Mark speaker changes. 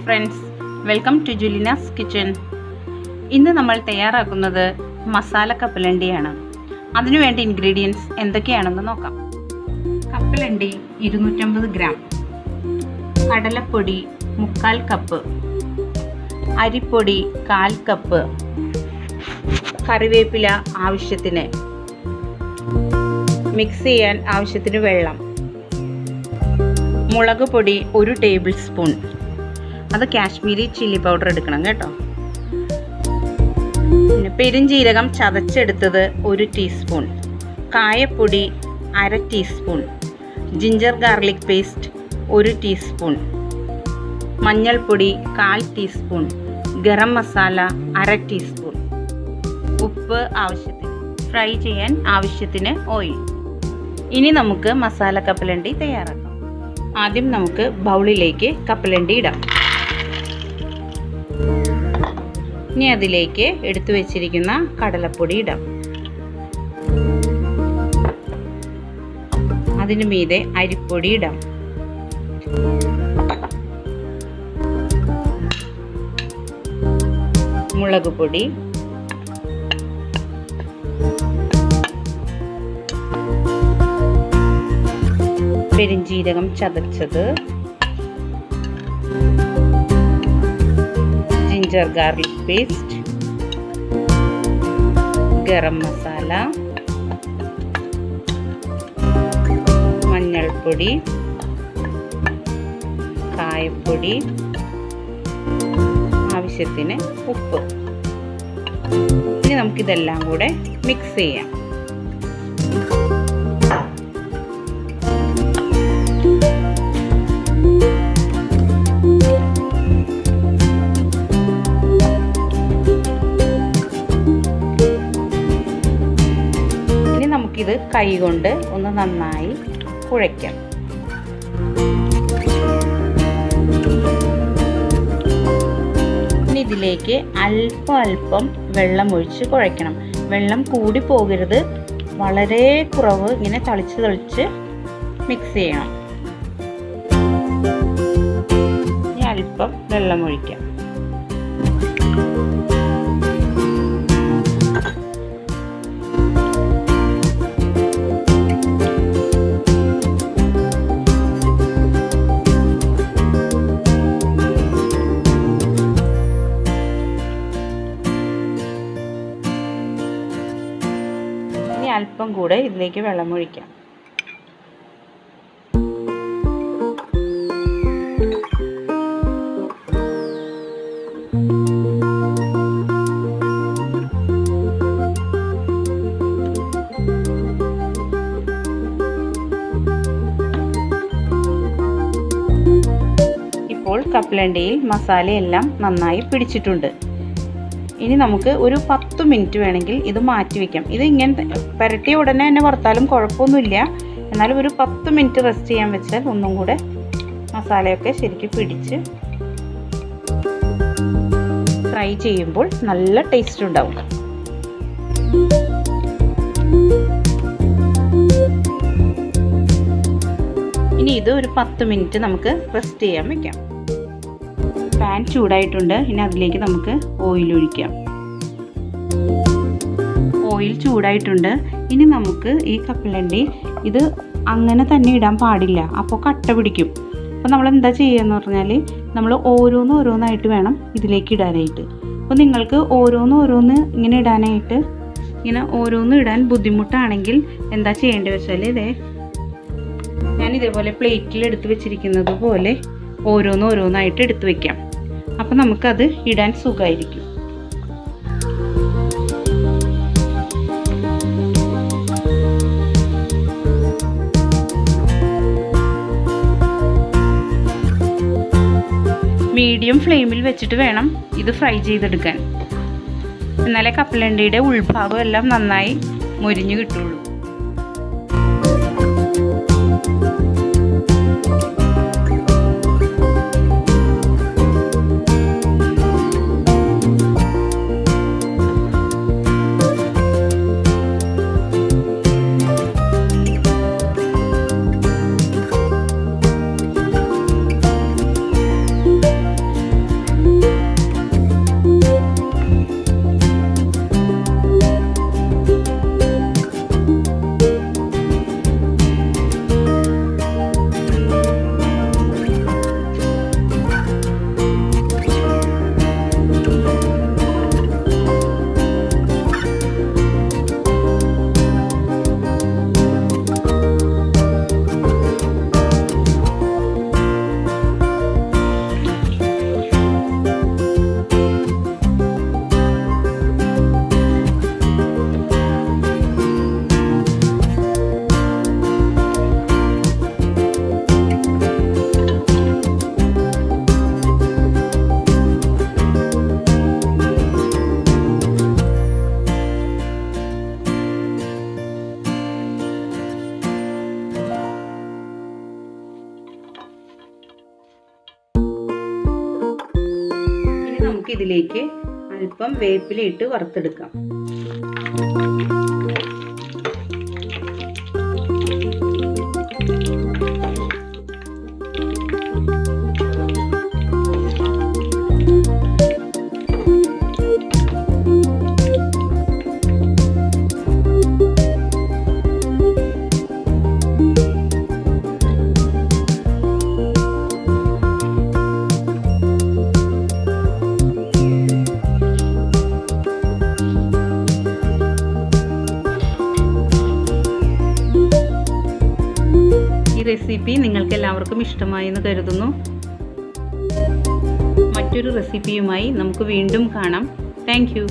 Speaker 1: Friends, welcome to Julina's kitchen. ഇന്ന് നമ്മൾ തയ്യാറാക്കുന്നത് മസാല കപ്പലണ്ടിയാണ്. അതിനുവേണ്ട ഇൻഗ്രീഡിയൻസ് എന്തൊക്കെയാണെന്ന് നോക്കാം. കപ്പലണ്ടി 250 ഗ്രാം, കടലപ്പൊടി 3/4 കപ്പ്, അരിപ്പൊടി 1/4 കപ്പ്, കറിവേപ്പില ആവശ്യത്തിന്, മിക്സ് ചെയ്യാൻ ആവശ്യത്തിന് വെള്ളം, മുളക് പൊടി 1 ടേബിൾ സ്പൂൺ, അത് കാശ്മീരി ചില്ലി പൗഡർ എടുക്കണം കേട്ടോ. പിന്നെ പെരുംജീരകം ചതച്ചെടുത്തത് 1 ടീസ്പൂൺ, കായപ്പൊടി 1/2 teaspoon, ginger garlic paste 1 teaspoon, മഞ്ഞൾപ്പൊടി 1/4 ടീസ്പൂൺ, ഗരം മസാല 1/2 ടീസ്പൂൺ, ഉപ്പ് ആവശ്യത്തിന്, ഫ്രൈ ചെയ്യാൻ ആവശ്യത്തിന് ഓയിൽ. ഇനി നമുക്ക് മസാല കപ്പലണ്ടി തയ്യാറാക്കാം. ആദ്യം നമുക്ക് ബൗളിലേക്ക് കപ്പലണ്ടി ഇടാം. ഇനി അതിലേക്ക് എടുത്തു വെച്ചിരിക്കുന്ന കടലപ്പൊടി ഇടാം. അതിനു മീതെ അരിപ്പൊടി ഇടാം. മുളക് പൊടി, പെരുംജീരകം ചതച്ചത്, ginger garlic paste, garam masala, മഞ്ഞൾപ്പൊടി, കായപ്പൊടി, ആവശ്യത്തിന് ഉപ്പ്. ഇനി നമുക്കിതെല്ലാം കൂടെ മിക്സ് ചെയ്യാം. നമുക്കിത് കൈകൊണ്ട് ഒന്ന് നന്നായി കുഴയ്ക്കാം. ഇനി ഇതിലേക്ക് അല്പം വെള്ളം ഒഴിച്ച് കുഴയ്ക്കണം. വെള്ളം കൂടി പോകരുത്, വളരെ കുറവ്, ഇങ്ങനെ തളിച്ച് മിക്സ് ചെയ്യണം. ഇനി അല്പം വെള്ളം ഒഴിക്കാം. അല്പം കൂടെ ഇതിലേക്ക് വെള്ളം ഒഴിക്കാം. ഇപ്പോൾ കപ്പലണ്ടിയിൽ മസാലയെല്ലാം നന്നായി പിടിച്ചിട്ടുണ്ട്. ഇനി നമുക്ക് ഒരു 10 മിനിറ്റ് വേണമെങ്കിൽ ഇത് മാറ്റി വയ്ക്കാം. ഇത് ഇങ്ങനെ പുരട്ടിയ ഉടനെ തന്നെ വറുത്താലും കുഴപ്പമൊന്നുമില്ല. എന്നാലും ഒരു 10 മിനിറ്റ് റെസ്റ്റ് ചെയ്യാൻ വെച്ചാൽ ഒന്നും കൂടെ മസാലയൊക്കെ ശരിക്കും പിടിച്ച് ഫ്രൈ ചെയ്യുമ്പോൾ നല്ല ടേസ്റ്റ് ഉണ്ടാവും. ഇനി ഇത് ഒരു 10 മിനിറ്റ് നമുക്ക് റെസ്റ്റ് ചെയ്യാൻ വെക്കാം. പാൻ ചൂടായിട്ടുണ്ട്. ഇനി അതിലേക്ക് നമുക്ക് ഓയിൽ ഒഴിക്കാം. ഓയിൽ ചൂടായിട്ടുണ്ട്. ഇനി നമുക്ക് ഈ കപ്പലണ്ടി ഇത് അങ്ങനെ തന്നെ ഇടാൻ പാടില്ല, അപ്പോൾ കട്ട പിടിക്കും. അപ്പോൾ നമ്മൾ എന്താ ചെയ്യുകയെന്ന് പറഞ്ഞാൽ നമ്മൾ ഓരോന്നായിട്ട് വേണം ഇതിലേക്ക് ഇടാനായിട്ട്. അപ്പോൾ നിങ്ങൾക്ക് ഓരോന്ന് ഇങ്ങനെ ഇടാനായിട്ട് ഇങ്ങനെ ഓരോന്നും ഇടാൻ ബുദ്ധിമുട്ടാണെങ്കിൽ എന്താ ചെയ്യേണ്ടത് വെച്ചാൽ ഞാൻ ഇതേപോലെ പ്ലേറ്റിൽ എടുത്ത് വെച്ചിരിക്കുന്നത് പോലെ ഓരോന്നായിട്ട് എടുത്ത് വെക്കാം. അപ്പം നമുക്കത് ഇടാൻ സുഖമായിരിക്കും. മീഡിയം ഫ്ലെയിമിൽ വെച്ചിട്ട് വേണം ഇത് ഫ്രൈ ചെയ്തെടുക്കാൻ. എന്നാലേ കപ്പലണ്ടിയുടെ ഉൾഭാഗം എല്ലാം നന്നായി മൊരിഞ്ഞു കിട്ടുള്ളൂ. നമുക്കിതിലേക്ക് അല്പം വേപ്പില ഇട്ട് വറുത്തെടുക്കാം. റെസിപ്പി നിങ്ങൾക്ക് എല്ലാവർക്കും ഇഷ്ടമായി എന്ന് കരുതുന്നു. മറ്റൊരു റെസിപ്പിയുമായി നമുക്ക് വീണ്ടും കാണാം. Thank you.